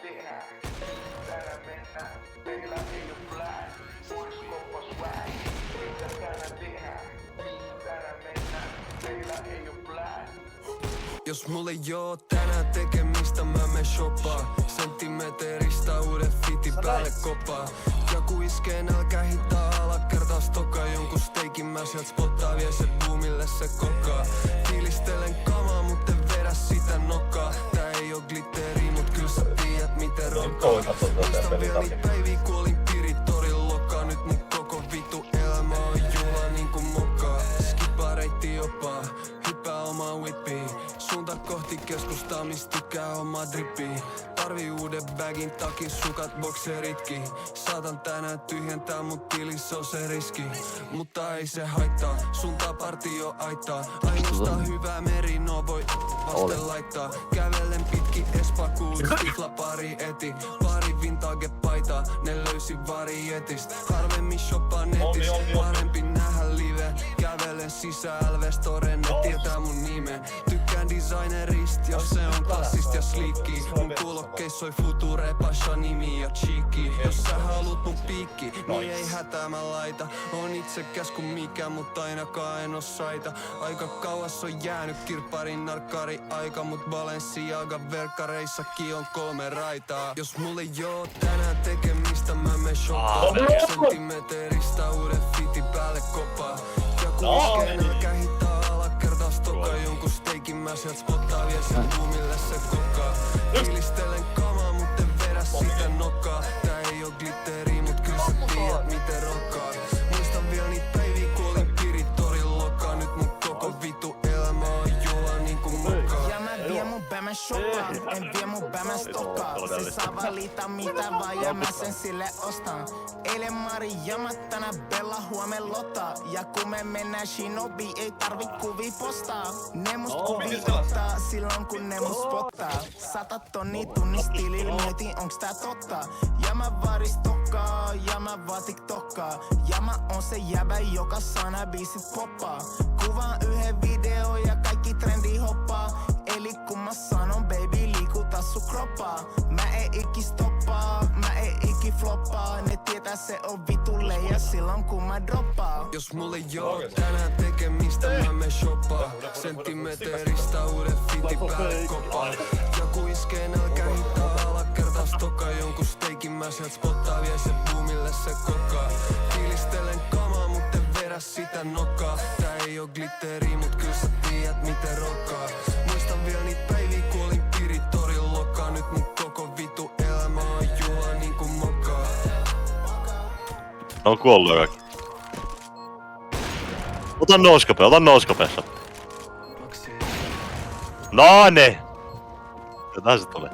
tehdään, täällä mennään, meillä ei oo plan, uudiskoppa swag, mitä täällä tehdään, täällä mennään, meillä ei oo plan. Jos mulle joo tänään tekemistä mä menen shoppaa. Senttimeteristä uuden fitin päälle kopaa. Joku iskee nälkä hittaa alakertaas toka. Jonkun steikin mä sielt spottaa, vie se boomille se kokaa. Fiilistelen kamaa mut en vedä sitä nokkaa. Tää ei oo glitteri mut kyl sä tiedät miten rokkaa. Muistan vielä niitä päiviä ku olin piritorin lokaa. Nyt mun koko vitu elämä on juhla niinku mokaa. Skipaa reitti opaa, hyppää omaa whippiin. Suunta kohti keskustaa, mist tykkää omaa drippiin. Tarvii uuden bagin, takin, sukat, bokseritkin. Saatan tänään tyhjentää mut tilis on se riski. Mutta ei se haittaa, suuntaa partio aittaa. Ainoastaan hyvää merino voi vasten laittaa. Kävelen pitki Espakuun, stifla pari eti. Pari vintage paitaa, ne löysi varietist. Harvemmin shoppaa netis, parempi nähdä live. Kävelen sisään Storen, ne tietää mun nime. Tykkään designerist, jos se on klassist ja sliikki. Mun kuulokkeis soi Future, Pasha, nimi ja cheeky. Jos sä haluut mun piikki, niin ei hätää mä laita. On itsekäs kun mikä, mut ainakaan en oo saita. Aika kauas on jäänyt kirpparin narkkari aika. Mut Balenciaga verkkareissakin on 3 raitaa. Jos mulle joo tänään tekemistä mä menen shoppaan. Senttimeteristä uuden fitin päälle kopaa. Joku iskee nälkä hittaa alakertaas toka. Jonkun steikin mä sielt spottaa, vie sen boomille se kokaa. Fiilistelen kamaa mut en vedä sitä nokkaa. Tää ei oo glitteri mut kyl sä tiedät miten rokkaa. Muistan vielä niit päiviä ku olin piritorin lokaa. Nyt mun koko vitu elämä on juhla niinku mokaa. Ja mä vien mun bämän shoppaa, en vie mun bämän stokkaa. Se saa valita mitä vaan ja mä sen sille ostan. Eilen Mari jamat, tänään Bella, huomen Lotta. Ja kun me mennään Shinobi, ei tarvi kuvia postaa. Ne must kuvia ottaa silloin kun ne must spottaa. 100 tonnia tunnis tilillä, mietin onks tää totta. Ja mä varis tokkaa, ja mä vaan tiktokkaa. Ja mä on se jäbä, joka sana biisit poppaa. Kuvaan yhden video ja kaikki trendi hoppaa. Eli kun mä sanon baby liikuta sun kroppaa. Mä en iki stoppaa, mä en iki floppaa. Ne tietää se on vitu leija silloin kun mä droppaa. Jos mulle joo tänään tekemistä mä menen shoppaa. Senttimeteristä uuden fitin päälle kopaa. Joku iskee nälkä hittaa alakertaas toka. Jonkun steikin mä sielt spottaa, vie se boomille se kokaa. Fiilistelen kamaa mut en vedä sitä nokkaa. Tää ei oo glitteri mut kyl sä tiedät miten rokkaa. Muistan vielä niit päiviä ku olin piritorin lokaa. Nyt mun koko vitu elämä on juhla niinku mokaa. Ne on kuollut kaikki. Ota nouskopeessa. No ne! Jotain se tulee.